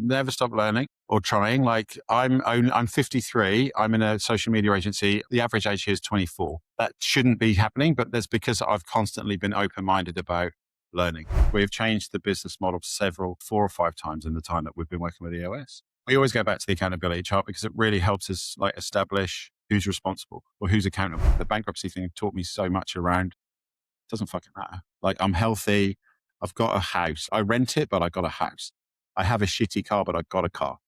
never stop learning or trying. Like I'm 53. I'm in a social media agency. The average age here is 24. That shouldn't be happening, but that's because I've constantly been open-minded about learning. We've changed the business model 4 or 5 times in the time that we've been working with EOS. We always go back to the accountability chart because it really helps us like establish who's responsible or who's accountable. The bankruptcy thing taught me so much around, it doesn't fucking matter. Like I'm healthy. I've got a house. I rent it, but I got a house. I have a shitty car, but I got a car.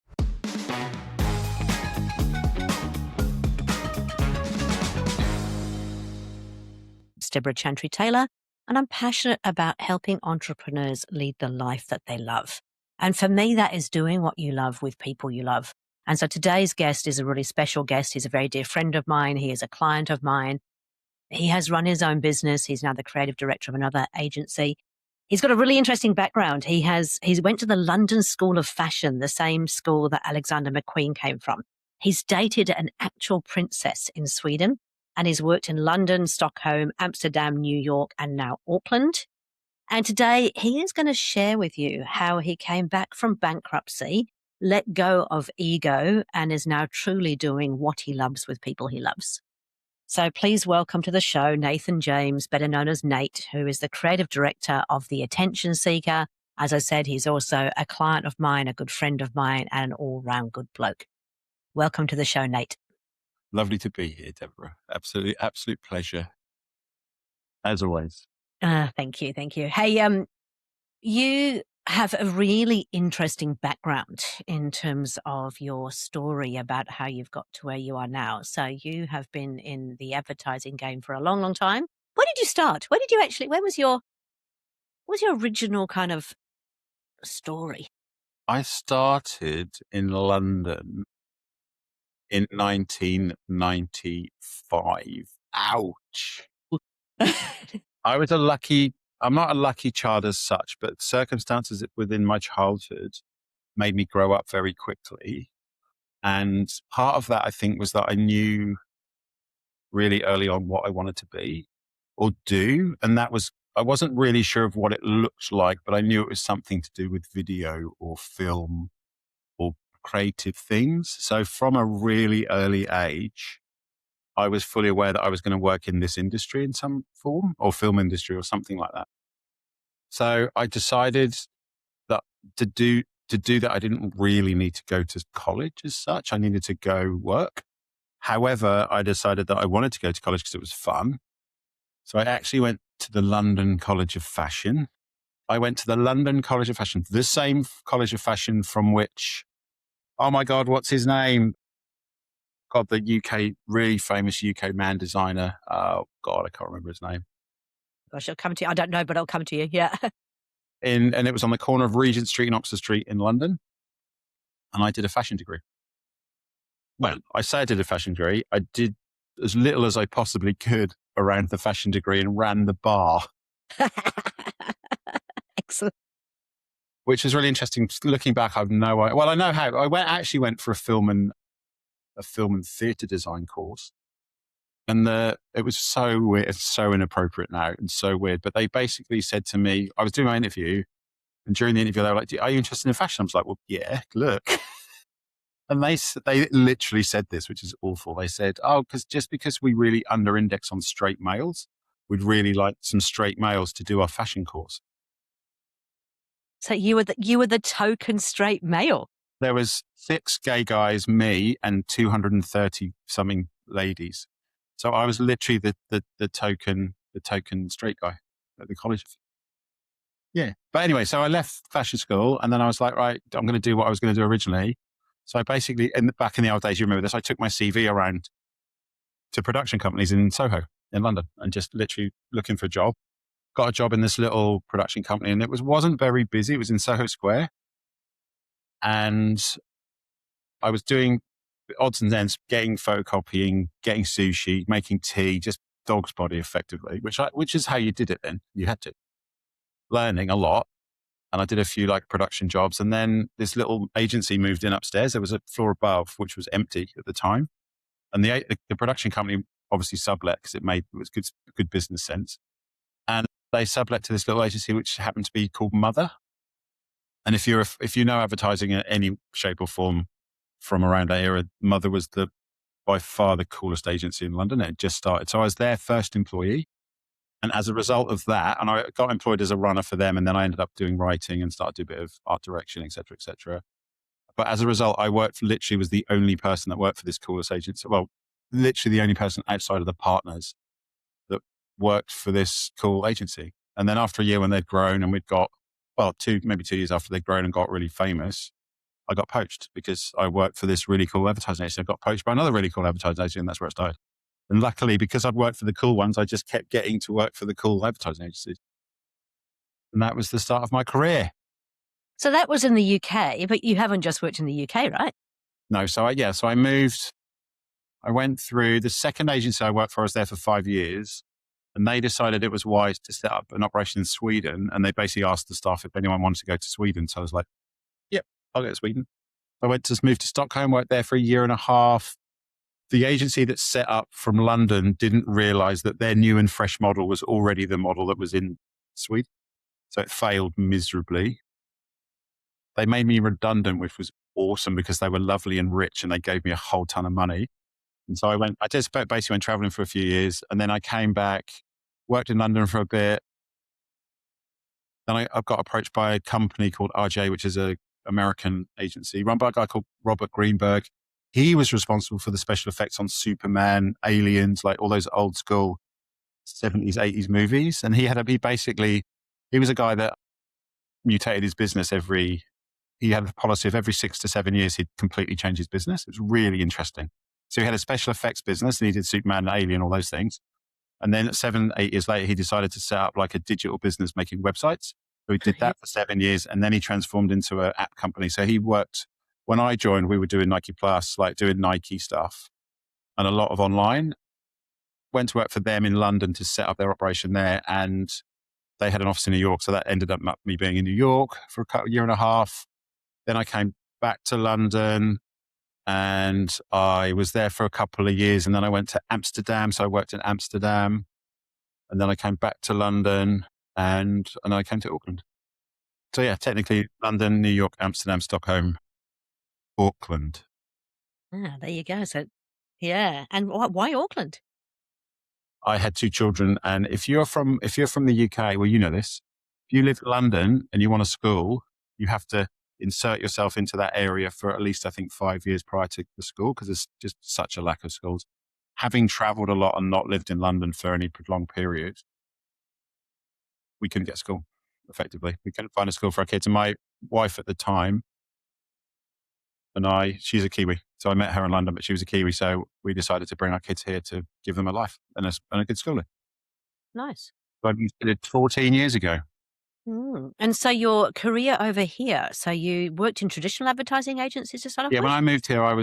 It's Debra Chantry-Taylor, and I'm passionate about helping entrepreneurs lead the life that they love. And for me, that is doing what you love with people you love. And so today's guest is a really special guest. He's a very dear friend of mine. He is a client of mine. He has run his own business. He's now the creative director of another agency. He's got a really interesting background. He went to the London School of Fashion, the same school that Alexander McQueen came from. He's dated an actual princess in Sweden, and he's worked in London, Stockholm, Amsterdam, New York, and now Auckland. And today he is going to share with you how he came back from bankruptcy, let go of ego, and is now truly doing what he loves with people he loves. So please welcome to the show, Nathan James, better known as Nate, who is the creative director of The Attention Seeker. As I said, he's also a client of mine, a good friend of mine, and an all-round good bloke. Welcome to the show, Nate. Lovely to be here, Deborah. Absolute pleasure. As always. Thank you. Hey, you have a really interesting background in terms of your story about how you've got to where you are now. So you have been in the advertising game for a long, long time. Where did you start? Where was your original kind of story? I started in London in 1995. Ouch. I'm not a lucky child as such, but circumstances within my childhood made me grow up very quickly. And part of that, I think, was that I knew really early on what I wanted to be or do. And I wasn't really sure of what it looked like, but I knew it was something to do with video or film or creative things. So from a really early age, I was fully aware that I was going to work in this industry in some form, or film industry or something like that. So I decided that to do that, I didn't really need to go to college as such. I needed to go work. However, I decided that I wanted to go to college because it was fun. So I actually went to the London College of Fashion. The same College of Fashion from which, oh my God, what's his name? God, the really famous UK man designer. Oh God, I can't remember his name. Gosh, it'll come to you. I don't know, but it'll come to you. Yeah. And it was on the corner of Regent Street and Oxford Street in London. And I did a fashion degree. Well, I say I did a fashion degree. I did as little as I possibly could around the fashion degree and ran the bar. Excellent. Which was really interesting. Looking back, I know how. I actually went for a film and theatre design course. And it was so weird, it's so inappropriate now and so weird. But they basically said to me, I was doing my interview, and during the interview, they were like, are you interested in fashion? I was like, well, yeah, look. And they literally said this, which is awful. They said, because we really under-index on straight males, we'd really like some straight males to do our fashion course. So you were the token straight male. There was 6 gay guys, me, and 230 something ladies. So I was literally the token straight guy at the college. Yeah. But anyway, so I left fashion school, and then I was like, right, I'm going to do what I was going to do originally. So I basically, back in the old days, you remember this, I took my CV around to production companies in Soho in London and just literally looking for a job. Got a job in this little production company, and it wasn't very busy. It was in Soho Square. And I was doing odds and ends, getting photocopying, getting sushi, making tea, just dog's body effectively, which is how you did it then. You had to. Learning a lot. And I did a few production jobs. And then this little agency moved in upstairs. There was a floor above, which was empty at the time. And the production company obviously sublet because it was good business sense. And they sublet to this little agency, which happened to be called Mother. And if you know advertising in any shape or form from around that era, Mother was by far the coolest agency in London. It had just started. So I was their first employee. And as a result of that, and I got employed as a runner for them, and then I ended up doing writing and started to do a bit of art direction, et cetera, et cetera. But as a result, literally was the only person that worked for this coolest agency. Well, literally the only person outside of the partners that worked for this cool agency. And then after a year when they'd grown and we'd got, maybe 2 years after they'd grown and got really famous, I got poached because I worked for this really cool advertising agency. I got poached by another really cool advertising agency, and that's where it started. And luckily, because I'd worked for the cool ones, I just kept getting to work for the cool advertising agencies. And that was the start of my career. So that was in the UK, but you haven't just worked in the UK, right? No. So I moved, I went through the second agency I worked for. I was there for 5 years, and they decided it was wise to set up an operation in Sweden. And they basically asked the staff if anyone wanted to go to Sweden. So I was like, yep, I'll go to Sweden. I moved to Stockholm, worked there for a year and a half. The agency that set up from London didn't realize that their new and fresh model was already the model that was in Sweden. So it failed miserably. They made me redundant, which was awesome because they were lovely and rich and they gave me a whole ton of money. And so I just basically went traveling for a few years, and then I came back, worked in London for a bit. Then I got approached by a company called RJ, which is a American agency run by a guy called Robert Greenberg. He was responsible for the special effects on Superman, Aliens, like all those old school 70s, 80s movies. And he was a guy that mutated his business he had a policy of every 6 to 7 years, he'd completely change his business. It was really interesting. So he had a special effects business and he did Superman and Alien, all those things. And then 7, 8 years later, he decided to set up like a digital business making websites. So he did that for 7 years, and then he transformed into an app company. So he worked, when I joined, we were doing Nike Plus, like doing Nike stuff and a lot of online. Went to work for them in London to set up their operation there, and they had an office in New York. So that ended up me being in New York for a year and a half. Then I came back to London and I was there for a couple of years, and then I went to Amsterdam. So I worked in Amsterdam, and then I came back to London and I came to Auckland. So yeah, technically London, New York, Amsterdam, Stockholm, Auckland. There you go. So yeah. And why Auckland? I had 2 children, and if you're from the UK, well, you know this. If you live in London and you want a school, you have to insert yourself into that area for at least, I think, 5 years prior to the school, because there's just such a lack of schools. Having traveled a lot and not lived in London for any prolonged period, we couldn't get a school, effectively. We couldn't find a school for our kids. And my wife at the time and she's a Kiwi. So I met her in London, but she was a Kiwi. So we decided to bring our kids here to give them a life and a good schooling. Nice. So I did it 14 years ago. And so your career over here, so you worked in traditional advertising agencies to start off Yeah, with? when I moved here, I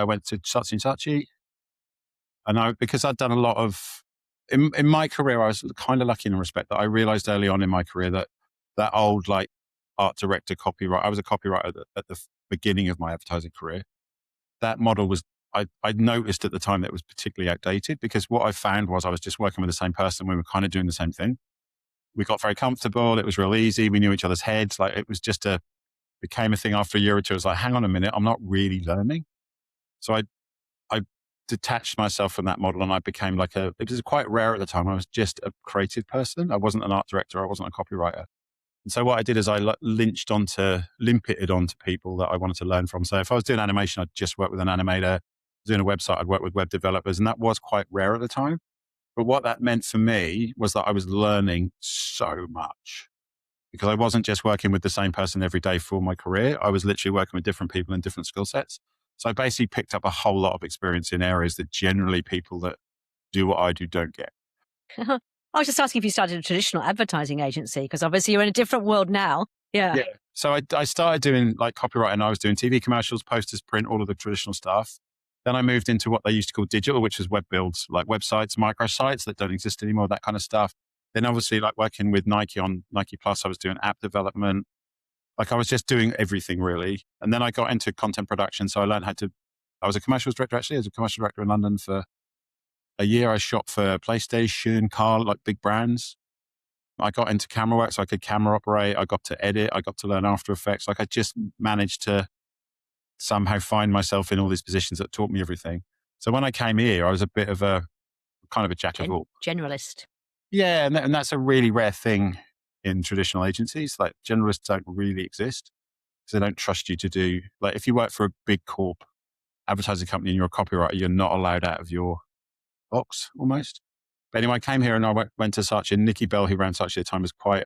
went to Saatchi & Saatchi. And because I'd done a lot of, in my career, I was kind of lucky in a respect that I realized early on in my career that old like art director copyright, I was a copywriter at the beginning of my advertising career. That model was, I noticed at the time that it was particularly outdated, because what I found was I was just working with the same person. We were kind of doing the same thing. We got very comfortable. It was real easy. We knew each other's heads. Like it was became a thing after a year or two. I was like, hang on a minute, I'm not really learning. So I detached myself from that model, and I became it was quite rare at the time. I was just a creative person. I wasn't an art director. I wasn't a copywriter. And so what I did is I limpited onto people that I wanted to learn from. So if I was doing animation, I'd just work with an animator. Doing a website, I'd work with web developers, and that was quite rare at the time. But what that meant for me was that I was learning so much, because I wasn't just working with the same person every day for my career. I was literally working with different people in different skill sets. So I basically picked up a whole lot of experience in areas that generally people that do what I do don't get. I was just asking if you started a traditional advertising agency, because obviously you're in a different world now. Yeah. So I started doing like copywriting. I was doing TV commercials, posters, print, all of the traditional stuff. Then I moved into what they used to call digital, which was web builds, like websites, microsites that don't exist anymore, that kind of stuff. Then obviously like working with Nike on Nike Plus, I was doing app development. Like I was just doing everything really. And then I got into content production. So I learned I was a commercials director actually. I was a commercial director in London for a year. I shot for PlayStation, like big brands. I got into camera work, so I could camera operate. I got to edit. I got to learn After Effects. Like I just managed to somehow find myself in all these positions that taught me everything. So when I came here, I was a bit of a kind of a jack of all. Generalist. Yeah, and that's a really rare thing in traditional agencies. Like generalists don't really exist because they don't trust you to do, like if you work for a big corp advertising company and you're a copywriter, you're not allowed out of your box almost. But anyway, I came here and I went to Saatchi, and Nikki Bell, who ran Saatchi at the time, was quite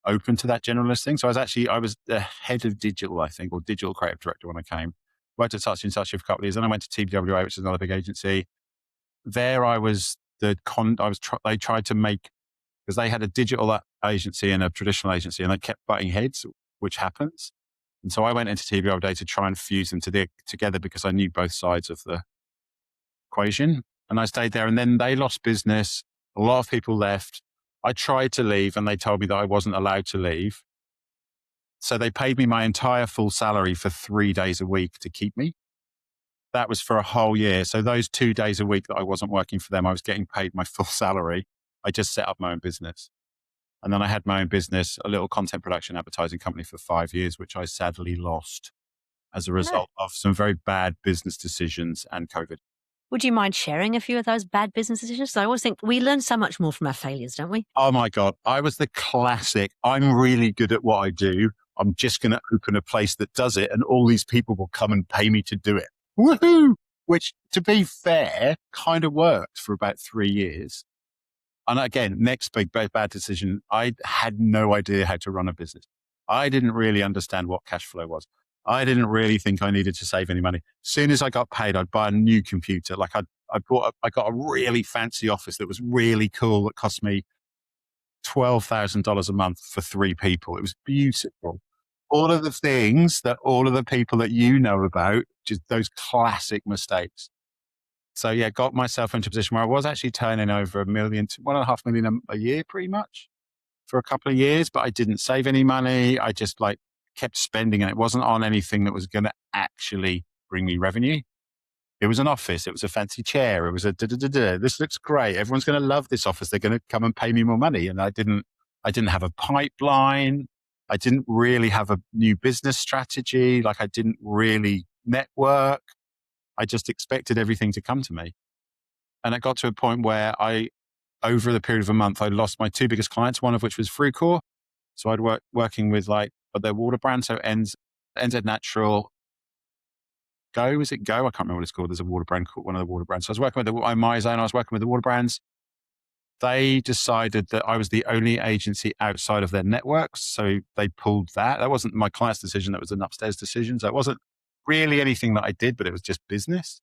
open to that generalist thing. So I was the head of digital, I think, or digital creative director when I came. Worked at Saatchi and Saatchi for a couple of years. Then I went to TBWA, which is another big agency. There I was they tried to make, because they had a digital agency and a traditional agency, and they kept butting heads, which happens. And so I went into TBWA to try and fuse them together because I knew both sides of the equation. And I stayed there, and then they lost business. A lot of people left. I tried to leave and they told me that I wasn't allowed to leave. So they paid me my entire full salary for 3 days a week to keep me. That was for a whole year. So those 2 days a week that I wasn't working for them, I was getting paid my full salary. I just set up my own business. And then I had my own business, a little content production advertising company for 5 years, which I sadly lost as a result of some very bad business decisions and COVID. Would you mind sharing a few of those bad business decisions? I always think we learn so much more from our failures, don't we? Oh my God. I was the classic, I'm really good at what I do. I'm just going to open a place that does it and all these people will come and pay me to do it. Woohoo! Which, to be fair, kind of worked for about 3 years. And again, next big bad decision, I had no idea how to run a business. I didn't really understand what cash flow was. I didn't really think I needed to save any money. As soon as I got paid, I'd buy a new computer. Like I got a really fancy office that was really cool that cost me $12,000 a month for 3 people. It was beautiful. All of the things that all of the people that you know about, just those classic mistakes. So yeah, got myself into a position where I was actually turning over $1 million to $1.5 million a year pretty much for a couple of years, but I didn't save any money. I just kept spending, and it wasn't on anything that was going to actually bring me revenue. It was an office. It was a fancy chair. It was this looks great. Everyone's going to love this office. They're going to come and pay me more money. And I didn't have a pipeline. I didn't really have a new business strategy. I didn't really network. I just expected everything to come to me. And it got to a point where over the period of a month, I lost my 2 biggest clients, one of which was Frucor. So I'd working with their water brand. So NZ Natural, Go, is it Go? I can't remember what it's called. There's a water brand called one of the water brands. So I was working with MyZone. I was working with the water brands. They decided that I was the only agency outside of their networks. So they pulled that. That wasn't my client's decision. That was an upstairs decision. So it wasn't really anything that I did, but it was just business.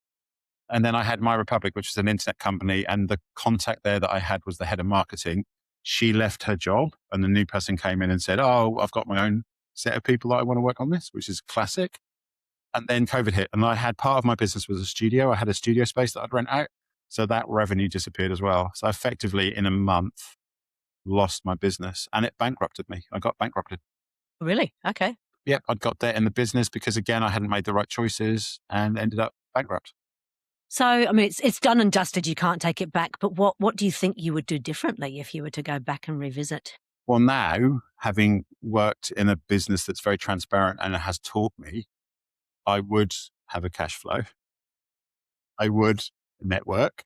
And then I had My Republic, which was an internet company. And the contact there that I had was the head of marketing. She left her job and the new person came in and said, oh, I've got my own set of people that I want to work on this, which is classic. And then COVID hit, and I had part of my business was a studio. I had a studio space that I'd rent out. So that revenue disappeared as well. So I effectively, in a month, lost my business and it bankrupted me. I got bankrupted. Really? Okay. Yeah, I'd got debt in the business because, again, I hadn't made the right choices and ended up bankrupt. So, I mean, it's done and dusted. You can't take it back. But what do you think you would do differently if you were to go back and revisit? Well, now, having worked in a business that's very transparent and it has taught me, I would have a cash flow. I would network.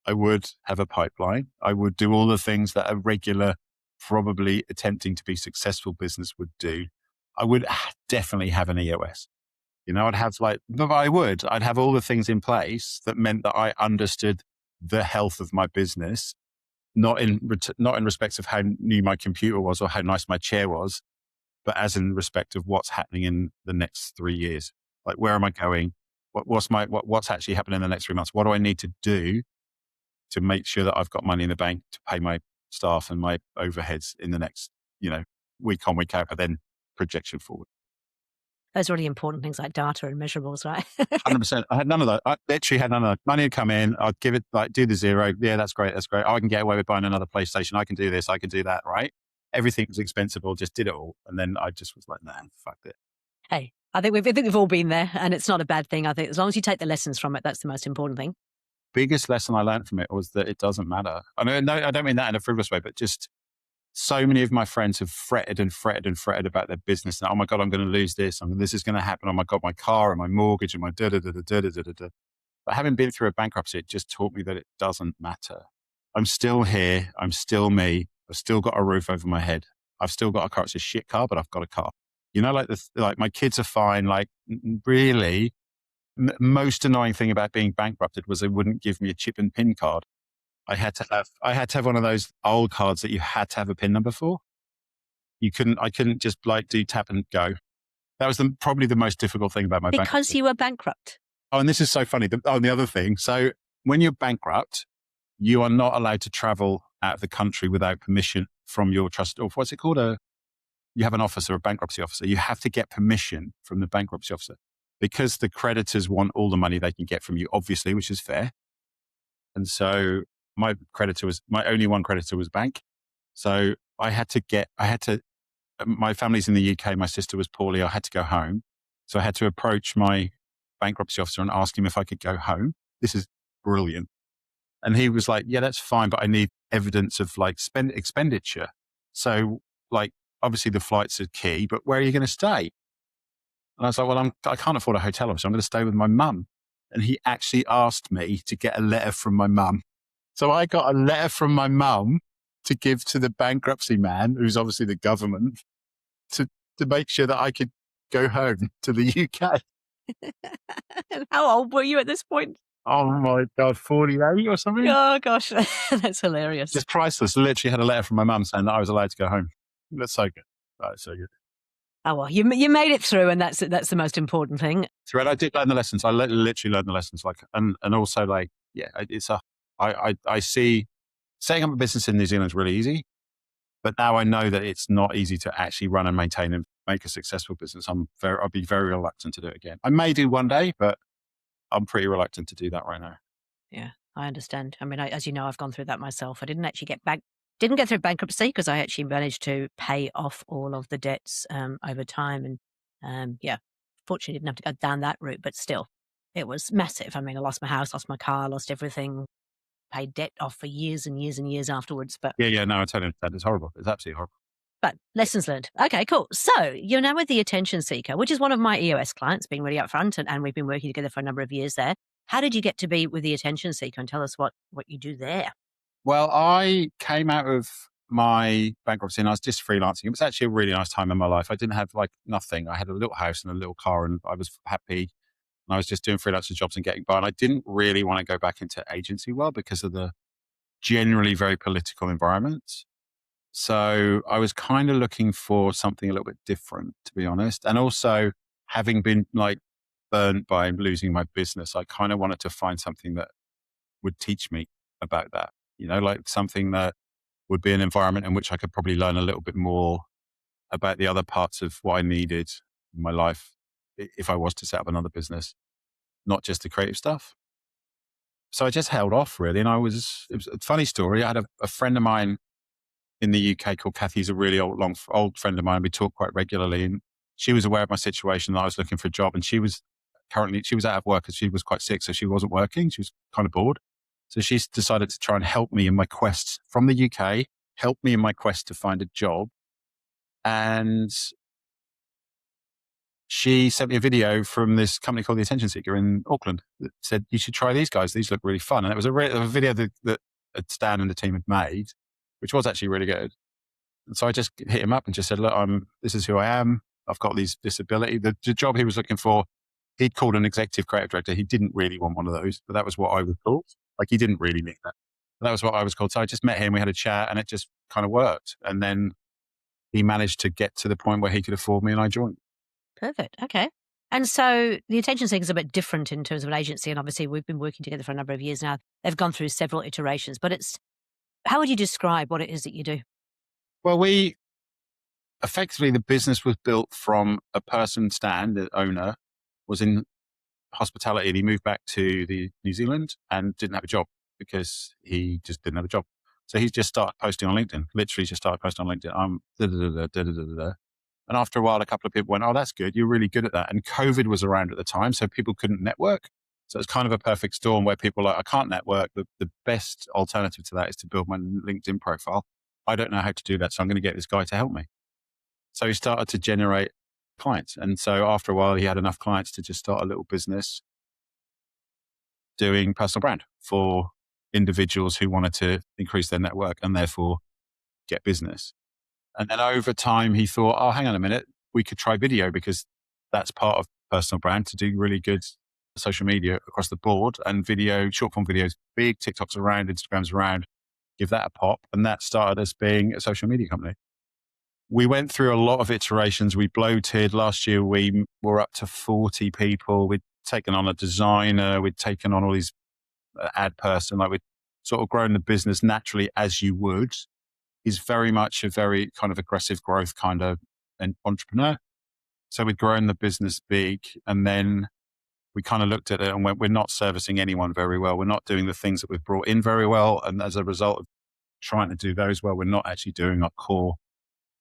I would have a pipeline. I would do all the things that a regular, probably attempting to be successful business would do. I would definitely have an EOS. I'd have all the things in place that meant that I understood the health of my business, not in respect of how new my computer was or how nice my chair was, but as in respect of what's happening in the next 3 years. Like, where am I going? What's actually happening in the next 3 months? What do I need to do to make sure that I've got money in the bank to pay my staff and my overheads in the next, week on, week out, but then projection forward. Those really important things like data and measurables, right? 100%. I had none of that. I literally had none of that. Money would come in. I'd give it, do the zero. Yeah, that's great. That's great. I can get away with buying another PlayStation. I can do this. I can do that, right? Everything was expensible. Just did it all. And then I just was like, nah, fuck it. Hey, I think we've all been there, and it's not a bad thing. I think as long as you take the lessons from it, that's the most important thing. Biggest lesson I learned from it was that it doesn't matter. I mean, no, I don't mean that in a frivolous way, but just so many of my friends have fretted and fretted and fretted about their business. And, oh my God, I'm going to lose this. This is going to happen. Oh my God, my car and my mortgage and my da-da-da-da-da-da-da-da. But having been through a bankruptcy, it just taught me that it doesn't matter. I'm still here. I'm still me. I've still got a roof over my head. I've still got a car. It's a shit car, but I've got a car. Like my kids are fine. Like really, most annoying thing about being bankrupted was they wouldn't give me a chip and PIN card. I had to have one of those old cards that you had to have a PIN number for. I couldn't just like do tap and go. That was probably the most difficult thing about my bankruptcy. Because you were bankrupt. Oh, and this is so funny. The other thing. So when you're bankrupt, you are not allowed to travel out of the country without permission from your trust, or what's it called? You have an officer, a bankruptcy officer. You have to get permission from the bankruptcy officer because the creditors want all the money they can get from you, obviously, which is fair. And so my only one creditor was bank. So my family's in the UK. My sister was poorly. I had to go home. So I had to approach my bankruptcy officer and ask him if I could go home. This is brilliant. And he was like, yeah, that's fine, but I need evidence of like expenditure. So like, obviously the flights are key, but where are you going to stay? And I was like, well, I can't afford a hotel, so I'm going to stay with my mum. And he actually asked me to get a letter from my mum. So I got a letter from my mum to give to the bankruptcy man, who's obviously the government, to make sure that I could go home to the UK. And how old were you at this point? Oh my God, 48 or something? Oh gosh, that's hilarious. Just priceless. Literally had a letter from my mum saying that I was allowed to go home. That's so good. That's so good. Oh well, you made it through, and that's the most important thing. Throughout, I did learn the lessons. I literally learned the lessons. Like, and also like, yeah, I see setting up a business in New Zealand is really easy, but now I know that it's not easy to actually run and maintain and make a successful business. I'll be very reluctant to do it again. I may do one day, but I'm pretty reluctant to do that right now. Yeah, I understand. I mean, as you know, I've gone through that myself. I didn't actually didn't get through bankruptcy because I actually managed to pay off all of the debts over time. And yeah, fortunately didn't have to go down that route, but still, it was massive. I mean, I lost my house, lost my car, lost everything, paid debt off for years and years and years afterwards. But yeah, no, I totally understand. It's horrible. It's absolutely horrible. But lessons learned. Okay, cool. So you're now with the Attention Seeker, which is one of my EOS clients, being really upfront, and we've been working together for a number of years there. How did you get to be with the Attention Seeker, and tell us what you do there? Well, I came out of my bankruptcy and I was just freelancing. It was actually a really nice time in my life. I didn't have like nothing. I had a little house and a little car and I was happy. And I was just doing freelancer jobs and getting by. And I didn't really want to go back into agency world because of the generally very political environment. So I was kind of looking for something a little bit different, to be honest. And also having been like burnt by losing my business, I kind of wanted to find something that would teach me about that, like something that would be an environment in which I could probably learn a little bit more about the other parts of what I needed in my life if I was to set up another business, not just the creative stuff. So I just held off really. And it was a funny story. I had a friend of mine in the UK called Kathy. He's a really old friend of mine. We talk quite regularly and she was aware of my situation and I was looking for a job and she was out of work because she was quite sick. So she wasn't working. She was kind of bored. So she's decided to try and help me in my quest from the UK, help me in my quest to find a job. And she sent me a video from this company called The Attention Seeker in Auckland that said, you should try these guys. These look really fun. And it was a video that Stan and the team had made, which was actually really good. And so I just hit him up and just said, look, this is who I am. I've got these disability. The job he was looking for, he'd called an executive creative director. He didn't really want one of those, but that was what I was called. Like he didn't really need that. But that was what I was called. So I just met him. We had a chat and it just kind of worked. And then he managed to get to the point where he could afford me and I joined. Perfect. Okay. And so the Attention Seeker is a bit different in terms of an agency. And obviously we've been working together for a number of years now. They've gone through several iterations, but how would you describe what it is that you do? Well, effectively the business was built from a person, Stan, the owner, was in hospitality and he moved back to New Zealand and didn't have a job because he just didn't have a job. So he just started posting on LinkedIn, literally just started posting on LinkedIn. And after a while, a couple of people went, oh, that's good. You're really good at that. And COVID was around at the time, so people couldn't network. So it's kind of a perfect storm where people are like, I can't network. The best alternative to that is to build my LinkedIn profile. I don't know how to do that, so I'm going to get this guy to help me. So he started to generate clients. And so after a while, he had enough clients to just start a little business doing personal brand for individuals who wanted to increase their network and therefore get business. And then over time, he thought, oh, hang on a minute, we could try video because that's part of personal brand to do really good social media across the board, and video, short form videos, big, TikToks around, Instagrams around, give that a pop. And that started us being a social media company. We went through a lot of iterations. We bloated. Last year, we were up to 40 people. We'd taken on a designer. We'd taken on all these ad person. Like we'd sort of grown the business naturally as you would. He's very much a very kind of aggressive growth kind of an entrepreneur. So we'd grown the business big, and then we kind of looked at it and went, we're not servicing anyone very well. We're not doing the things that we've brought in very well. And as a result of trying to do those well, we're not actually doing our core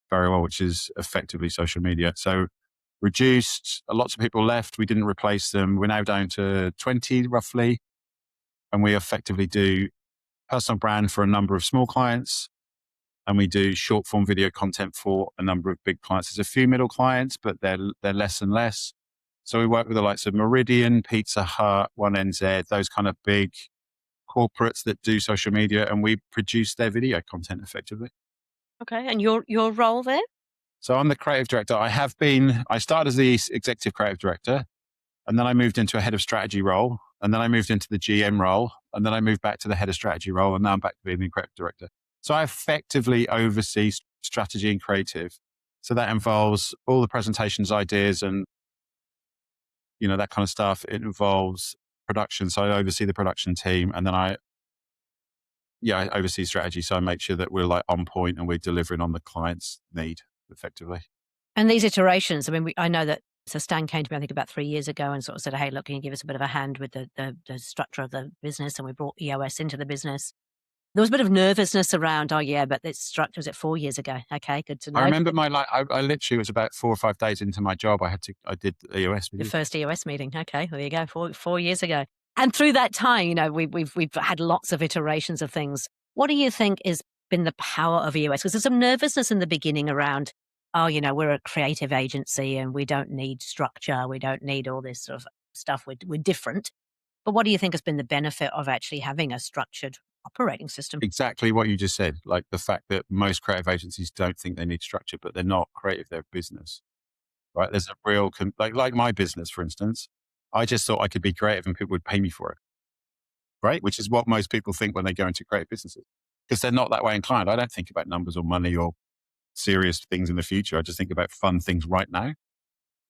very well, which is effectively social media. So reduced, lots of people left. We didn't replace them. We're now down to 20 roughly. And we effectively do personal brand for a number of small clients. And we do short form video content for a number of big clients. There's a few middle clients, but they're less and less. So we work with the likes of Meridian, Pizza Hut, 1NZ, those kind of big corporates that do social media, and we produce their video content effectively. Okay. And your role there? So I'm the creative director. I started as the executive creative director, and then I moved into a head of strategy role, and then I moved into the GM role, and then I moved back to the head of strategy role, and now I'm back to being the creative director. So I effectively oversee strategy and creative. So that involves all the presentations, ideas, and that kind of stuff. It involves production. So I oversee the production team, and then I oversee strategy. So I make sure that we're like on point and we're delivering on the client's need effectively. And these iterations, I mean, I know that, so Stan came to me, I think about 3 years ago and sort of said, hey, look, can you give us a bit of a hand with the structure of the business? And we brought EOS into the business. There was a bit of nervousness around, oh yeah, but its structure was it 4 years ago? Okay, good to know. I remember I literally was about 4 or 5 days into my job. I did the EOS meeting. The first EOS meeting. Okay, well, there you go, 4 years ago. And through that time, we've had lots of iterations of things. What do you think has been the power of EOS? Because there's some nervousness in the beginning around, oh, we're a creative agency and we don't need structure. We don't need all this sort of stuff. We're different. But what do you think has been the benefit of actually having a structured operating system? Exactly what you just said. Like the fact that most creative agencies don't think they need structure, but they're not creative, they're business, right? There's a real, like my business, for instance, I just thought I could be creative and people would pay me for it, right? Which is what most people think when they go into creative businesses, because they're not that way inclined. I don't think about numbers or money or serious things in the future. I just think about fun things right now.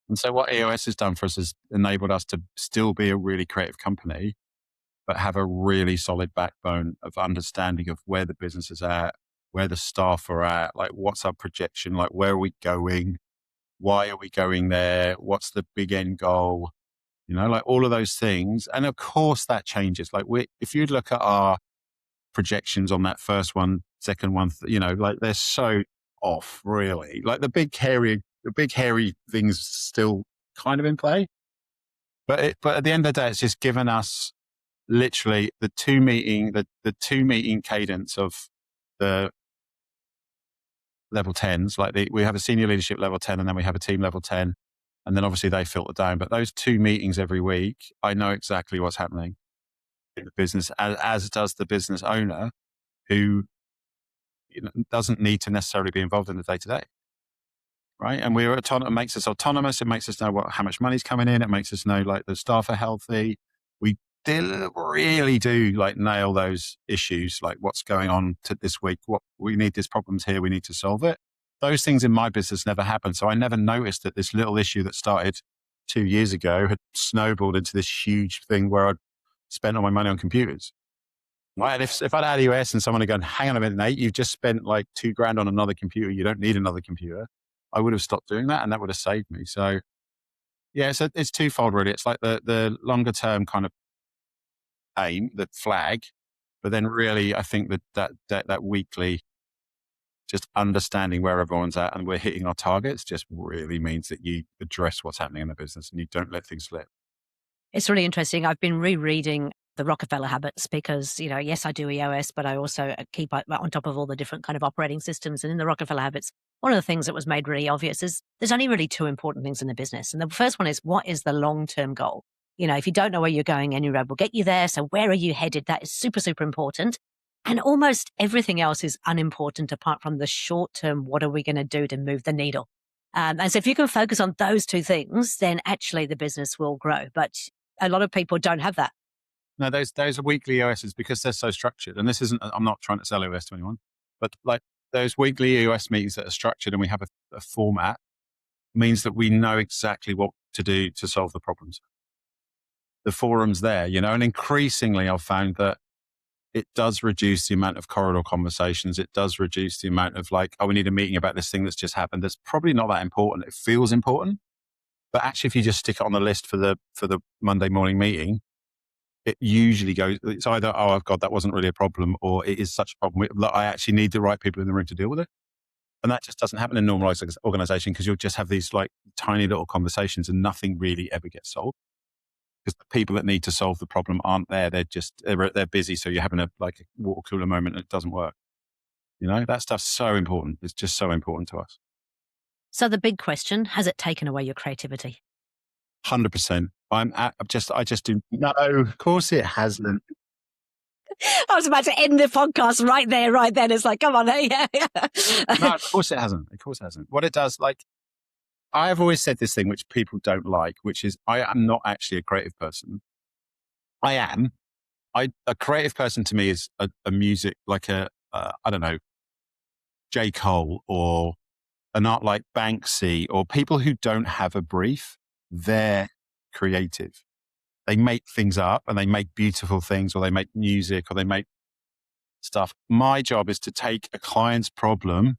And so what EOS has done for us is enabled us to still be a really creative company, but have a really solid backbone of understanding of where the business is at, where the staff are at, like what's our projection, like where are we going, why are we going there, what's the big end goal, like all of those things. And of course that changes. Like if you look at our projections on that first one, second one, like they're so off really. Like the big hairy things still kind of in play. But at the end of the day, it's just given us literally the two meeting cadence of the level 10s. Like we have a senior leadership level 10 and then we have a team level 10. And then obviously they filter down. But those 2 meetings every week, I know exactly what's happening in the business, as does the business owner who doesn't need to necessarily be involved in the day-to-day. Right. And it makes us autonomous. It makes us know how much money's coming in. It makes us know like the staff are healthy. We really do like nail those issues, like what's going on this week. What we need, this problem's here. We need to solve it. Those things in my business never happened. So I never noticed that this little issue that started 2 years ago had snowballed into this huge thing where I'd spent all my money on computers. Right. And if I'd had EOS and someone had gone, hang on a minute, Nate, you've just spent like $2,000 on another computer. You don't need another computer. I would have stopped doing that and that would have saved me. So yeah, so it's twofold really. It's like the longer term kind of aim, the flag, but then really I think that weekly just understanding where everyone's at and we're hitting our targets just really means that you address what's happening in the business and you don't let things slip. It's really interesting. I've been rereading the Rockefeller habits because, yes, I do EOS, but I also keep on top of all the different kind of operating systems. And in the Rockefeller habits, one of the things that was made really obvious is there's only really two important things in the business. And the first one is, what is the long-term goal? If you don't know where you're going, any road will get you there. So where are you headed? That is super, super important. And almost everything else is unimportant apart from the short term. What are we going to do to move the needle? And so if you can focus on those two things, then actually the business will grow. But a lot of people don't have that. No, those are weekly EOSs because they're so structured. And this isn't, I'm not trying to sell EOS to anyone, but like those weekly EOS meetings that are structured and we have a format means that we know exactly what to do to solve the problems. The forum's there, and increasingly I've found that it does reduce the amount of corridor conversations. It does reduce the amount of like, oh, we need a meeting about this thing that's just happened. That's probably not that important. It feels important. But actually, if you just stick it on the list for the Monday morning meeting, it usually goes, it's either, oh, God, that wasn't really a problem, or it is such a problem. I actually need the right people in the room to deal with it. And that just doesn't happen in a normalized organization because you'll just have these like tiny little conversations and nothing really ever gets solved. Because the people that need to solve the problem aren't there. They're busy. So you're having a water cooler moment and it doesn't work. That stuff's so important. It's just so important to us. So the big question, has it taken away your creativity? 100%. I just do. No, of course it hasn't. I was about to end the podcast right there, right then. It's like, come on, hey, yeah. No, of course it hasn't. Of course it hasn't. What it does, I have always said this thing which people don't like, which is I am not actually a creative person. I am. A creative person to me is a music, like I don't know, J. Cole or an art like Banksy or people who don't have a brief. They're creative. They make things up and they make beautiful things, or they make music, or they make stuff. My job is to take a client's problem,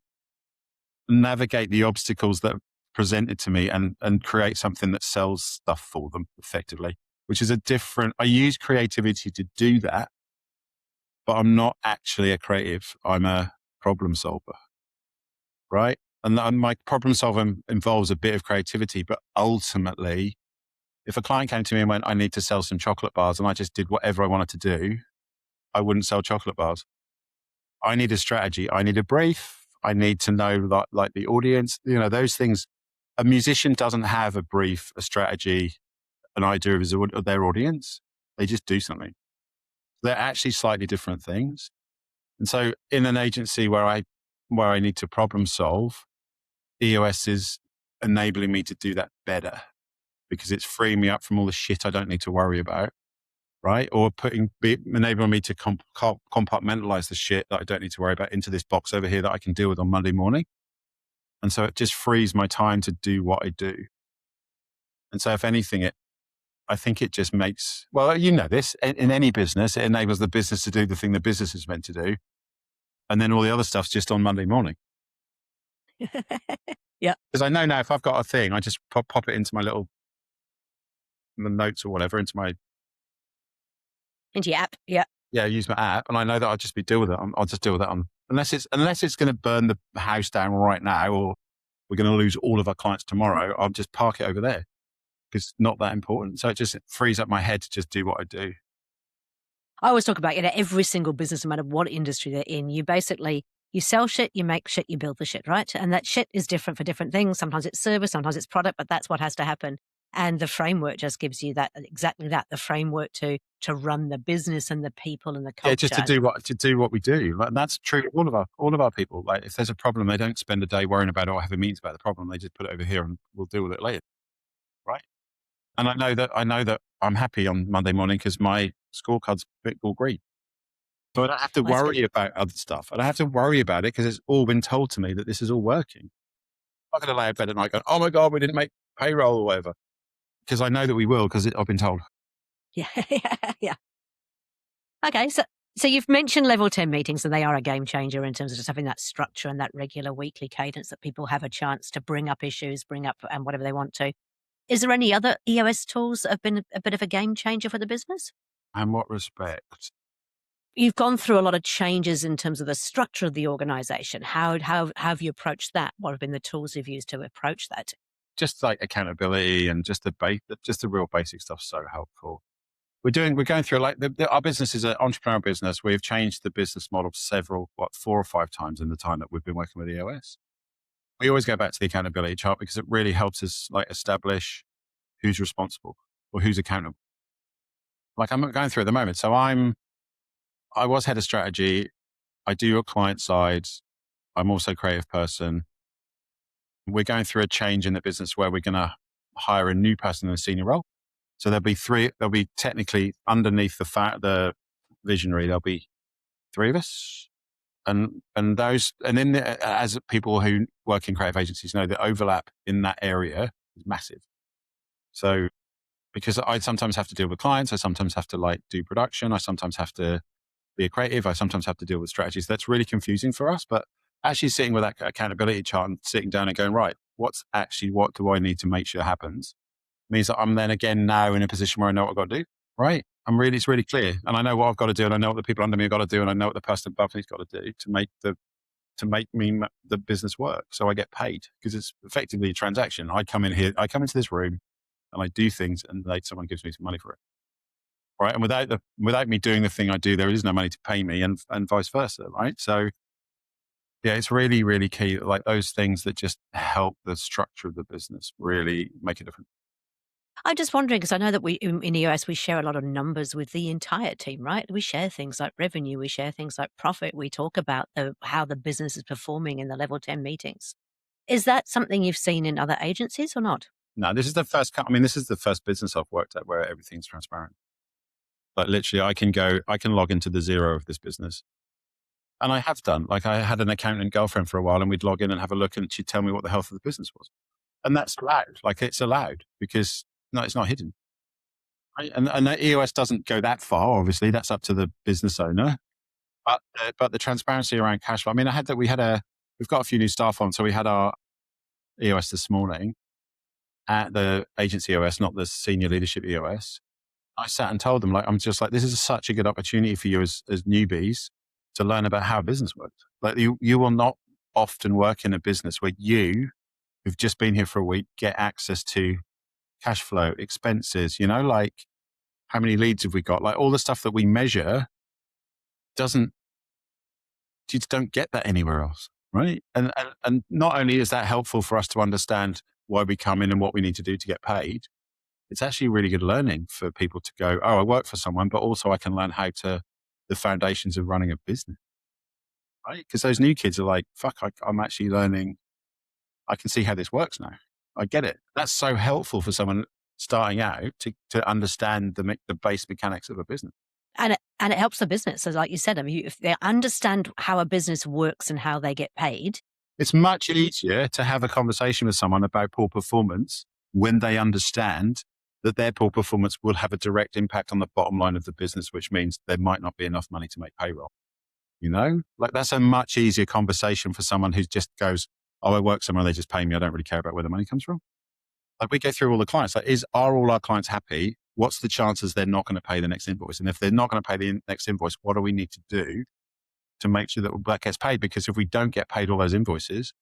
navigate the obstacles that are presented to me and create something that sells stuff for them effectively, which is I use creativity to do that, but I'm not actually a creative. I'm a problem solver, right? And my problem solving involves a bit of creativity, but ultimately, if a client came to me and went, I need to sell some chocolate bars, and I just did whatever I wanted to do, I wouldn't sell chocolate bars. I need a strategy. I need a brief. I need to know like the audience, those things. A musician doesn't have a brief, a strategy, an idea of their audience. They just do something. They're actually slightly different things. And so in an agency where I need to problem solve, EOS is enabling me to do that better because it's freeing me up from all the shit I don't need to worry about, right? Or enabling me to compartmentalize the shit that I don't need to worry about into this box over here that I can deal with on Monday morning. And so it just frees my time to do what I do. And so if anything, I think it just makes, well, this, in any business, it enables the business to do the thing the business is meant to do. And then all the other stuff's just on Monday morning. Yeah. Because I know now if I've got a thing, I just pop it into my little notes or whatever, into your app. Yeah. Yeah, use my app. And I know that I'll just deal with it. I'll just deal with it unless it's going to burn the house down right now, or we're going to lose all of our clients tomorrow. I'll just park it over there because it's not that important. So it just frees up my head to just do what I do. I always talk about, every single business, no matter what industry they're in, you sell shit, you make shit, you build the shit, right? And that shit is different for different things. Sometimes it's service, sometimes it's product, but that's what has to happen. And the framework just gives you exactly that, the framework to run the business and the people and the culture. Yeah, just to do what we do. Like, that's true of all of our people. Like, if there's a problem, they don't spend a day worrying about it or having meetings about the problem. They just put it over here and we'll deal with it later. Right. And I know that I'm happy on Monday morning because my scorecard's all green. So I don't have to worry about other stuff. I don't have to worry about it because it's all been told to me that this is all working. I'm not going to lay in bed at night going, oh my God, we didn't make payroll or whatever. Because I know that we will because I've been told. Yeah. Yeah. Okay. So you've mentioned level 10 meetings, and they are a game changer in terms of just having that structure and that regular weekly cadence that people have a chance to bring up issues, and whatever they want to. Is there any other EOS tools that have been a bit of a game changer for the business? In what respect? You've gone through a lot of changes in terms of the structure of the organization. How have you approached that? What have been the tools you've used to approach that? Just like accountability and just the real basic stuff. So helpful. we're going through like our business is an entrepreneurial business. We've changed the business model 4 or 5 times in the time that we've been working with EOS. We always go back to the accountability chart because it really helps us like establish who's responsible or who's accountable. Like I'm going through at the moment. So I was head of strategy. I do your client side. I'm also a creative person. We're going through a change in the business where we're going to hire a new person in a senior role. So there'll be technically underneath the visionary, there'll be 3 of us. And as people who work in creative agencies know, the overlap in that area is massive. So because I sometimes have to deal with clients, I sometimes have to like do production, I sometimes have to be a creative, I sometimes have to deal with strategies. That's really confusing for us. But actually sitting with that accountability chart and sitting down and going, right, what do I need to make sure happens? Means that I'm then again now in a position where I know what I've got to do, right? It's really clear. And I know what I've got to do, and I know what the people under me have got to do, and I know what the person above me's got to do to make the business work. So I get paid because it's effectively a transaction. I come into this room and I do things and someone gives me some money for it. Right. And without me doing the thing I do, there is no money to pay me and vice versa. Right. So yeah, it's really, really key. Like those things that just help the structure of the business really make a difference. I'm just wondering, because I know that we in EOS, we share a lot of numbers with the entire team, right? We share things like revenue, we share things like profit, we talk about how the business is performing in the level 10 meetings. Is that something you've seen in other agencies or not? No, this is the first business I've worked at where everything's transparent. Like literally I can log into the zero of this business. And I have done. Like I had an accountant girlfriend for a while and we'd log in and have a look and she'd tell me what the health of the business was. And that's allowed. Like it's allowed because no, it's not hidden. Right? And the EOS doesn't go that far. Obviously, that's up to the business owner. But the transparency around cash flow. I mean, we've got a few new staff on. So we had our EOS this morning at the agency EOS, not the senior leadership EOS. I sat and told them, like, I'm just like, this is such a good opportunity for you as newbies to learn about how business works. Like you will not often work in a business where you, who've just been here for a week, get access to cash flow, expenses, like how many leads have we got? Like all the stuff that we measure you just don't get that anywhere else. Right. And not only is that helpful for us to understand why we come in and what we need to do to get paid, it's actually really good learning for people to go, oh, I work for someone, but also I can learn the foundations of running a business. Right. Because those new kids are like, fuck, I'm actually learning. I can see how this works now. I get it. That's so helpful for someone starting out to understand the base mechanics of a business. And it helps the business. So like you said, I mean, if they understand how a business works and how they get paid. It's much easier to have a conversation with someone about poor performance when they understand that their poor performance will have a direct impact on the bottom line of the business, which means there might not be enough money to make payroll. Like that's a much easier conversation for someone who just goes, oh, I work somewhere, they just pay me. I don't really care about where the money comes from. Like we go through all the clients. Like, are all our clients happy? What's the chances they're not going to pay the next invoice? And if they're not going to pay the next invoice, what do we need to do to make sure that gets paid? Because if we don't get paid all those invoices,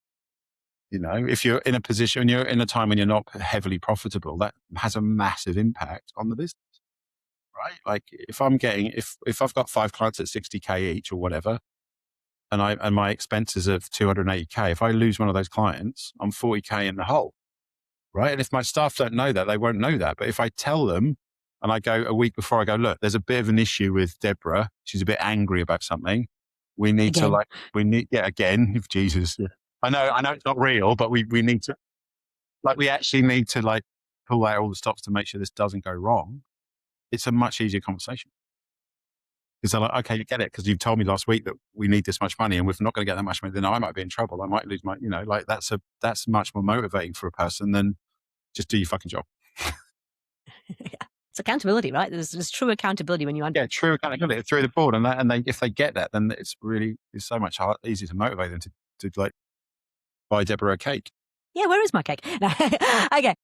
if you're in a position, you're in a time when you're not heavily profitable, that has a massive impact on the business, right? Like if I've got 5 clients at 60K each or whatever, and my expenses of 280K, if I lose one of those clients, I'm 40K in the hole. Right. And if my staff don't know that, they won't know that. But if I tell them and I go a week before, I go, look, there's a bit of an issue with Debra. She's a bit angry about something. We need again, Jesus. Yeah. I know it's not real, but we need to, we actually need to pull out all the stops to make sure this doesn't go wrong. It's a much easier conversation. Because they're like, okay, you get it. Because you've told me last week that we need this much money and we're not going to get that much money, then I might be in trouble. I might lose my, that's much more motivating for a person than just do your fucking job. It's accountability, right? There's true accountability when you true accountability through the board. And if they get that, then it's so much easier to motivate them to buy Debra a cake. Yeah, where is my cake? Okay.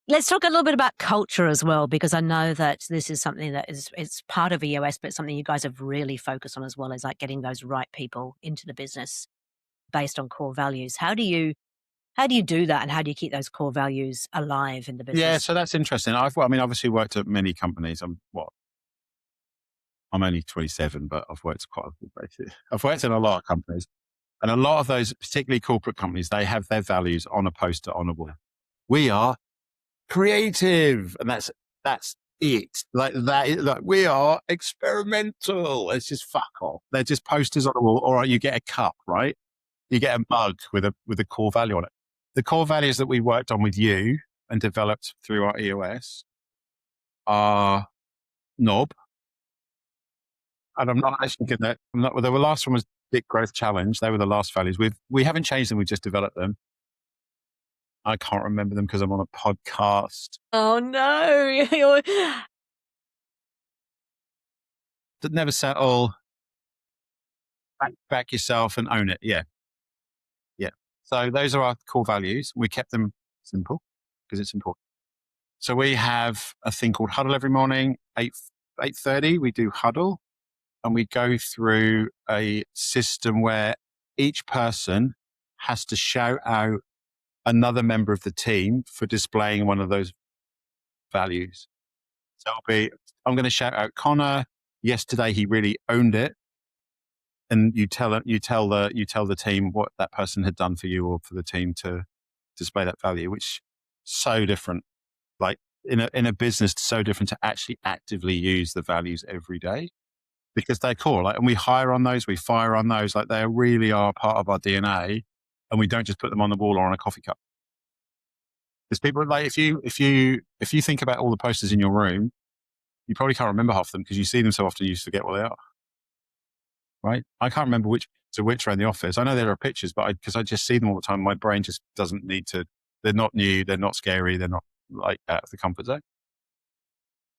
Let's talk a little bit about culture as well, because I know that this is something that it's part of EOS, but something you guys have really focused on as well, is like getting those right people into the business based on core values. How do you do that, and how do you keep those core values alive in the business? Yeah, so that's interesting. I've obviously worked at many companies. I'm I'm only 27, but I've worked quite a few places. I've worked in a lot of companies, and a lot of those, particularly corporate companies, they have their values on a poster on a wall. We are creative, and that's it. Like we are experimental. It's just fuck off. They're just posters on the wall, or you get a cup, right? You get a mug with a core value on it. The core values that we worked on with you and developed through our EOS are knob. And I'm not actually good at the last one was Big Growth Challenge. They were the last values. We haven't changed them. We just developed them. I can't remember them because I'm on a podcast. Oh no. That never settle. Back yourself and own it. Yeah. Yeah. So those are our core values. We kept them simple because it's important. So we have a thing called huddle every morning, 8:30. We do huddle, and we go through a system where each person has to shout out another member of the team for displaying one of those values. So I'm going to shout out Connor. Yesterday he really owned it, and you tell the team what that person had done for you or for the team to display that value, which so different. Like in a business, so different to actually actively use the values every day because they're core. Like, and we hire on those, we fire on those. Like they really are part of our DNA, and we don't just put them on the wall or on a coffee cup. Because people like if you think about all the posters in your room, you probably can't remember half of them because you see them so often you forget what they are. Right? I can't remember which are in the office. I know there are pictures, but because I just see them all the time, my brain just doesn't need to. They're not new. They're not scary. They're not like out of the comfort zone.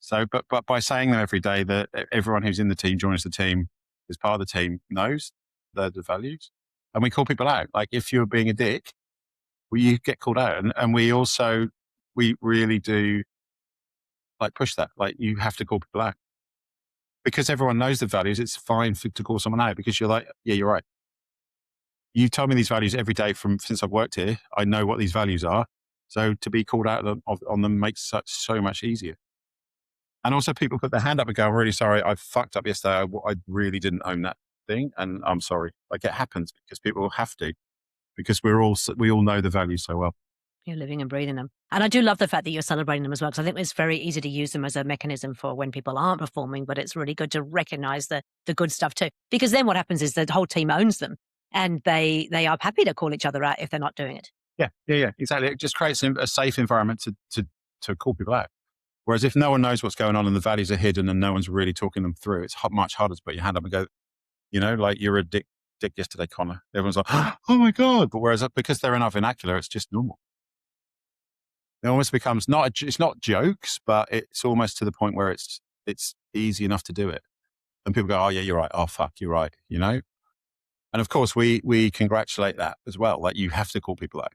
So, but by saying them every day, that everyone who's in the team, joins the team, is part of the team, knows the values, and we call people out. Like if you're being a dick, well, you get called out, and we really do like push that. Like you have to call people out because everyone knows the values. It's fine to call someone out because you're like, yeah, you're right. You tell me these values every day since I've worked here. I know what these values are. So to be called out on them makes so much easier. And also people put their hand up and go, I'm really sorry. I fucked up yesterday. I really didn't own that thing. And I'm sorry. Like it happens because people have to, because we all know the values so well. You're living and breathing them. And I do love the fact that you're celebrating them as well, because I think it's very easy to use them as a mechanism for when people aren't performing, but it's really good to recognize the good stuff too. Because then what happens is the whole team owns them and they are happy to call each other out if they're not doing it. Yeah, exactly. It just creates a safe environment to call people out. Whereas if no one knows what's going on and the values are hidden and no one's really talking them through, it's much harder to put your hand up and go, like you're a dick yesterday, Connor. Everyone's like, oh my God. But whereas because they're in our vernacular, it's just normal. It almost becomes it's not jokes, but it's almost to the point where it's easy enough to do it. And people go, oh yeah, you're right. Oh fuck, you're right. And of course we congratulate that as well. Like you have to call people out.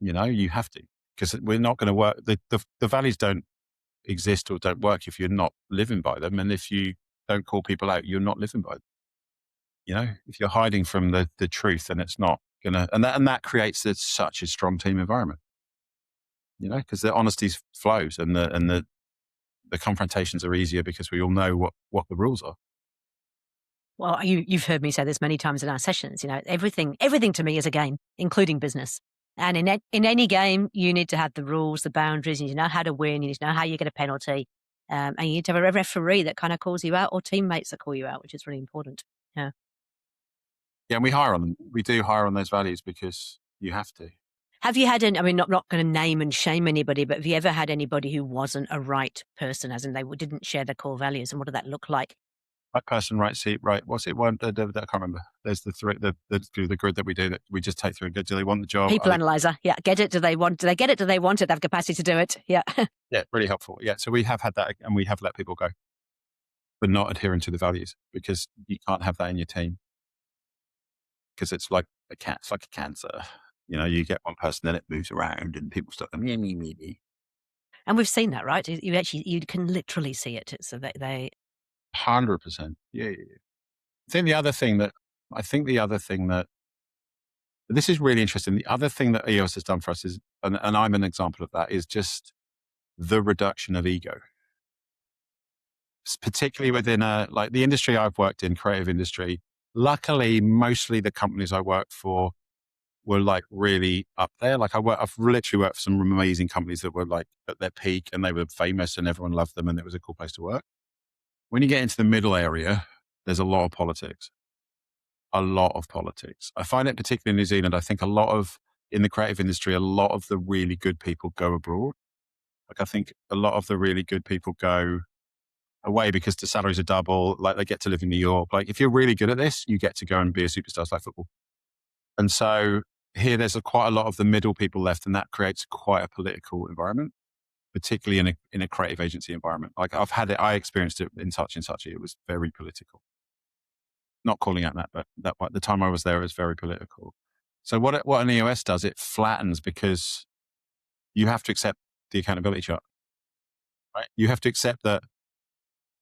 You have to, because we're not going to work. The values don't exist or don't work if you're not living by them. And if you don't call people out, you're not living by them. If you're hiding from the truth, then it's not gonna, and that creates such a strong team environment. Because the honesty flows and the confrontations are easier because we all know what the rules are. Well, you've heard me say this many times in our sessions. Everything to me is a game, including business. And in any game, you need to have the rules, the boundaries. You need to know how to win. You need to know how you get a penalty, and you need to have a referee that kind of calls you out, or teammates that call you out, which is really important. Yeah. Yeah, and we hire on them. We do hire on those values because you have to. Have you had not going to name and shame anybody, but have you ever had anybody who wasn't a right person, as in they didn't share their core values, and what did that look like? Right person, right seat, right. What's it? One, I can't remember. There's the grid that we do that we just take through. Do they want the job? People analyzer. Yeah. Get it? Do they get it? Do they want it? They have capacity to do it? Yeah. Yeah. Really helpful. Yeah. So we have had that, and we have let people go for not adhering to the values, because you can't have that in your team, because it's like it's like a cancer. You get one person, then it moves around and people start going, me. And we've seen that, right? You can literally see it. So they 100%. Yeah. I think the other thing that this is really interesting. The other thing that EOS has done for us is, and I'm an example of that, is just the reduction of ego. particularly within like the industry I've worked in, creative industry. Luckily, mostly the companies I worked for were like really up there. Like I've literally worked for some amazing companies that were like at their peak and they were famous and everyone loved them and it was a cool place to work. When you get into the middle area, there's a lot of politics. A lot of politics. I find it particularly in New Zealand. I think in the creative industry, a lot of the really good people go abroad. Like I think a lot of the really good people go away because the salaries are double. Like they get to live in New York. Like if you're really good at this, you get to go and be a superstar like football. And so here there's quite a lot of the middle people left, and that creates quite a political environment, particularly in a creative agency environment. Like I experienced it in such and such. It was very political. Not calling out that, but the time I was there, it was very political. So what an EOS does, it flattens because you have to accept the accountability chart, right? You have to accept that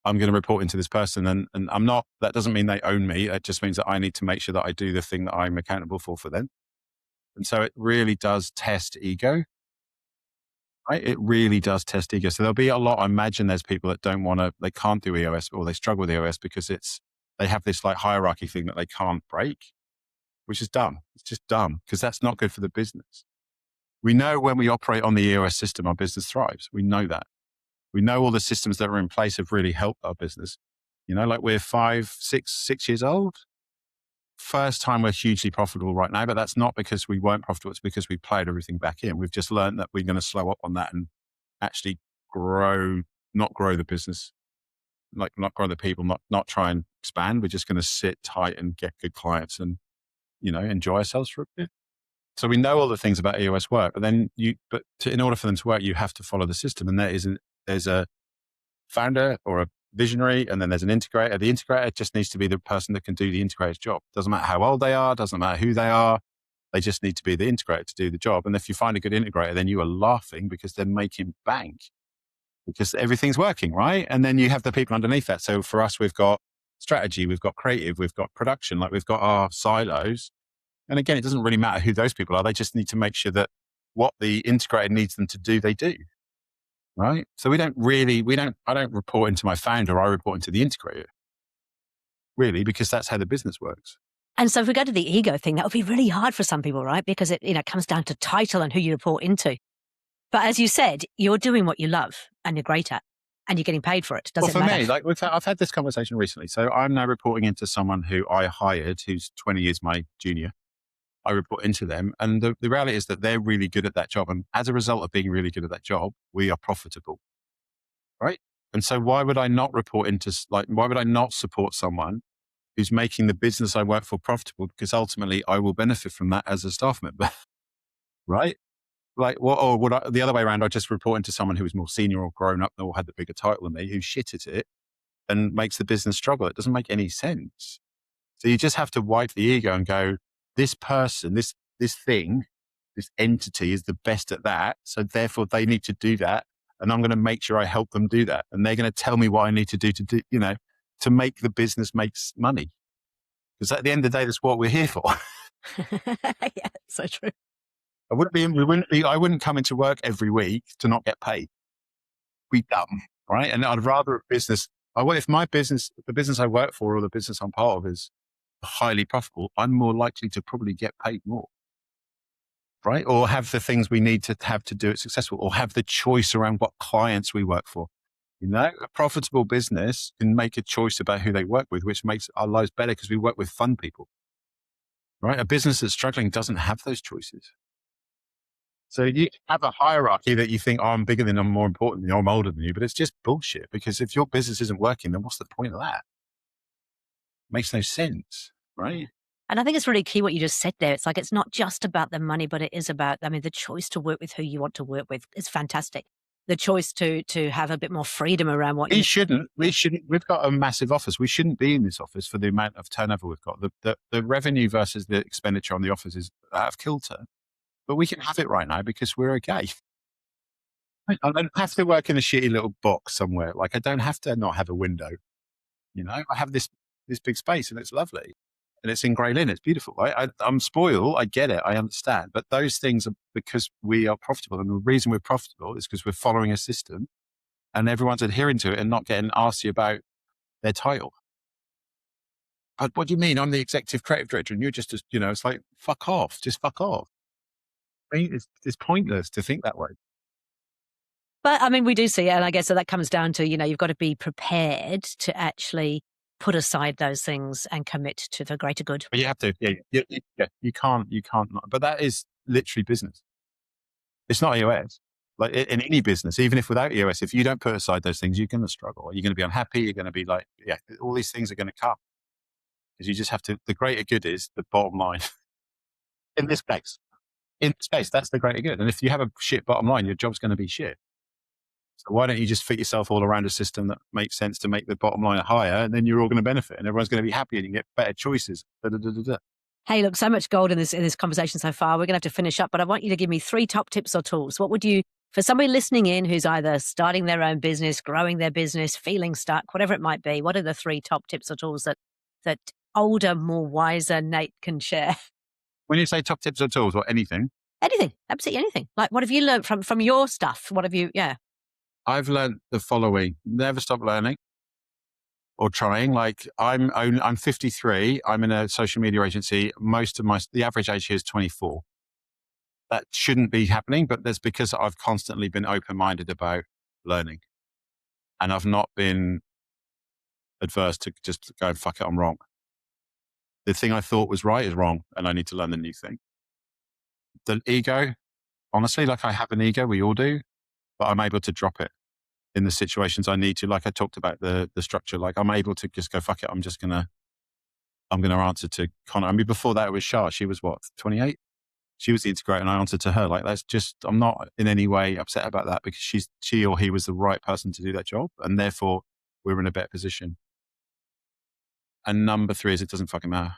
I'm going to report into this person and I'm not, that doesn't mean they own me. It just means that I need to make sure that I do the thing that I'm accountable for them. And so it really does test ego, right? It really does test ego. So there'll be a lot, I imagine there's people that they can't do EOS or they struggle with EOS because they have this like hierarchy thing that they can't break, which is dumb. It's just dumb because that's not good for the business. We know when we operate on the EOS system, our business thrives. We know that. We know all the systems that are in place have really helped our business. You know, like we're 6 years old. First time we're hugely profitable right now, but that's not because we weren't profitable. It's because we played everything back in. We've just learned that we're going to slow up on that and actually not grow the business, like not grow the people, not try and expand. We're just going to sit tight and get good clients and, you know, enjoy ourselves for a bit. So we know all the things about EOS work, but then in order for them to work, you have to follow the system. And there's a founder or a visionary, and then there's an integrator. The integrator just needs to be the person that can do the integrator's job. Doesn't matter how old they are, doesn't matter who they are. They just need to be the integrator to do the job. And if you find a good integrator, then you are laughing because they're making bank because everything's working, right? And then you have the people underneath that. So for us, we've got strategy, we've got creative, we've got production, like we've got our silos. And again, it doesn't really matter who those people are. They just need to make sure that what the integrator needs them to do, they do. Right. So I don't report into my founder. I report into the integrator, really, because that's how the business works. And so if we go to the ego thing, that would be really hard for some people, right? Because it comes down to title and who you report into. But as you said, you're doing what you love and you're great at and you're getting paid for it. Does it matter? For me, like I've had this conversation recently. So I'm now reporting into someone who I hired, who's 20 years my junior. I report into them. And the reality is that they're really good at that job. And as a result of being really good at that job, we are profitable. Right. And so why would I not support someone who's making the business I work for profitable? Because ultimately I will benefit from that as a staff member. Right. Like the other way around, I just report into someone who is more senior or grown up or had the bigger title than me, who's shit at it and makes the business struggle. It doesn't make any sense. So you just have to wipe the ego and go, this person, this thing, this entity is the best at that. So therefore they need to do that. And I'm going to make sure I help them do that. And they're going to tell me what I need to do, to make the business makes money. Because at the end of the day, that's what we're here for. Yeah, so true. I wouldn't come into work every week to not get paid. Be dumb, right? And I'd rather a business, if the business I work for or the business I'm part of is highly profitable, I'm more likely to probably get paid more, right? Or have the things we need to have to do it successful, or have the choice around what clients we work for. You know, a profitable business can make a choice about who they work with, which makes our lives better because we work with fun people, right? A business that's struggling doesn't have those choices. So you have a hierarchy that you think, I'm bigger than, I'm more important than you, I'm older than you, but it's just bullshit, because if your business isn't working, then what's the point of that? Makes no sense, right? And I think it's really key what you just said there. It's like, it's not just about the money, but it is about, the choice to work with who you want to work with is fantastic. The choice to have a bit more freedom around what we shouldn't, we've got a massive office. We shouldn't be in this office for the amount of turnover we've got. The revenue versus the expenditure on the office is out of kilter, but we can have it right now because we're okay. I don't have to work in a shitty little box somewhere. Like, I don't have to not have a window. You know, I have this big space and it's lovely. And it's in Grey Lynn. It's beautiful. I'm spoiled. I get it. I understand. But those things are because we are profitable. And the reason we're profitable is because we're following a system and everyone's adhering to it and not getting arsy about their title. But what do you mean? I'm the executive creative director and you're just, it's like, fuck off, just fuck off. I mean, it's pointless to think that way. But I mean, we do see it, and I guess that comes down to, you've got to be prepared to actually put aside those things and commit to the greater good. But you have to, you can't not. But that is literally business. It's not EOS. Like in any business, even if without EOS, if you don't put aside those things, you're going to struggle. You're going to be unhappy. You're going to be like, all these things are going to come. Because you just have to, the greater good is the bottom line. In this case, that's the greater good. And if you have a shit bottom line, your job's going to be shit. So why don't you just fit yourself all around a system that makes sense to make the bottom line higher, and then you're all going to benefit and everyone's going to be happy and you get better choices. Hey, look, so much gold in this conversation so far. We're going to have to finish up, but I want you to give me 3 top tips or tools. What would you, for somebody listening in who's either starting their own business, growing their business, feeling stuck, whatever it might be, what are the 3 top tips or tools that older, more wiser Nate can share? When you say top tips or tools or anything? Anything, absolutely anything. Like, what have you learned from your stuff? What have you, I've learned the following: never stop learning or trying. Like I'm 53. I'm in a social media agency. The average age here is 24. That shouldn't be happening, but that's because I've constantly been open-minded about learning. And I've not been adverse to just go, fuck it, I'm wrong. The thing I thought was right is wrong, and I need to learn the new thing. The ego, honestly, like I have an ego, we all do, but I'm able to drop it in the situations I need to. Like I talked about the structure, like I'm able to just go, fuck it, I'm going to answer to Connor. I mean, before that it was Shah. She was 28? She was the integrator and I answered to her. Like that's just, I'm not in any way upset about that because she or he was the right person to do that job. And therefore we're in a better position. And number 3 is it doesn't fucking matter.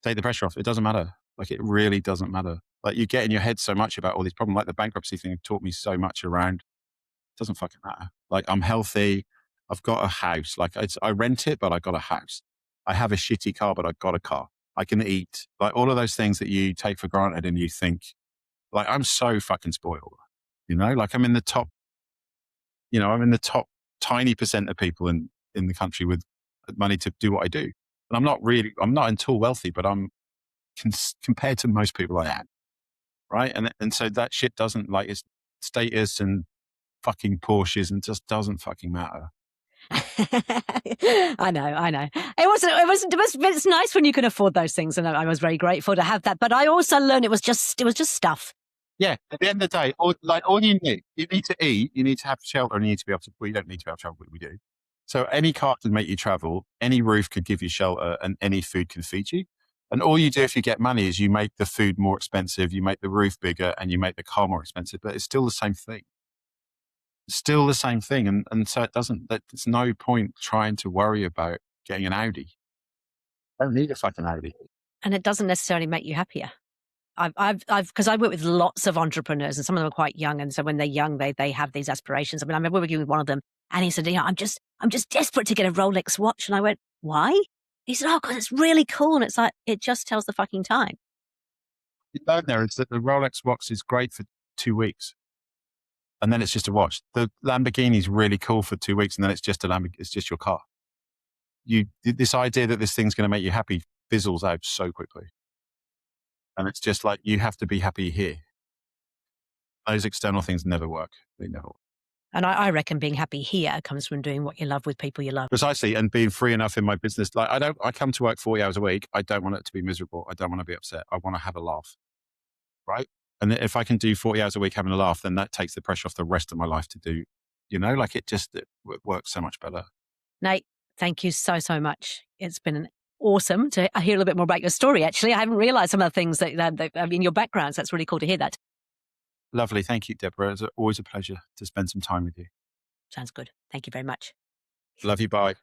Take the pressure off. It doesn't matter. Like it really doesn't matter. Like you get in your head so much about all these problems, like the bankruptcy thing taught me so much around, it doesn't fucking matter. Like I'm healthy. I've got a house. Like I rent it, but I got a house. I have a shitty car, but I got a car. I can eat. Like all of those things that you take for granted and you think, like I'm so fucking spoiled, like I'm in the top, tiny percent of people in the country with money to do what I do. And I'm not at all wealthy, but I'm compared to most people I am. Right. And so that shit doesn't, like, it's status and fucking Porsches and just doesn't fucking matter. I know. It's nice when you can afford those things. And I was very grateful to have that. But I also learned it was just stuff. Yeah. At the end of the day, all you need to eat, you need to have shelter, and you need to be able to, well, you don't need to have shelter, but we do. So any car can make you travel, any roof could give you shelter, and any food can feed you. And all you do if you get money is you make the food more expensive, you make the roof bigger, and you make the car more expensive, but it's still the same thing. Still the same thing. And so there's no point trying to worry about getting an Audi. I don't need a fucking Audi. And it doesn't necessarily make you happier. Because I work with lots of entrepreneurs and some of them are quite young. And so when they're young, they have these aspirations. I mean, I remember working with one of them and he said, I'm just desperate to get a Rolex watch. And I went, why? He said, because it's really cool. And it's like, it just tells the fucking time. You learn there is that the Rolex watch is great for 2 weeks. And then it's just a watch. The Lamborghini is really cool for 2 weeks, and then it's just it's just your car. This idea that this thing's going to make you happy fizzles out so quickly. And it's just like, you have to be happy here. Those external things never work. They never work. And I reckon being happy here comes from doing what you love with people you love. Precisely. And being free enough in my business. Like I come to work 40 hours a week. I don't want it to be miserable. I don't want to be upset. I want to have a laugh. Right. And if I can do 40 hours a week having a laugh, then that takes the pressure off the rest of my life to do, like it works so much better. Nate, thank you so, so much. It's been awesome to hear a little bit more about your story, actually. I haven't realized some of the things that in your background. So that's really cool to hear that. Lovely. Thank you, Deborah. It's always a pleasure to spend some time with you. Sounds good. Thank you very much. Love you. Bye.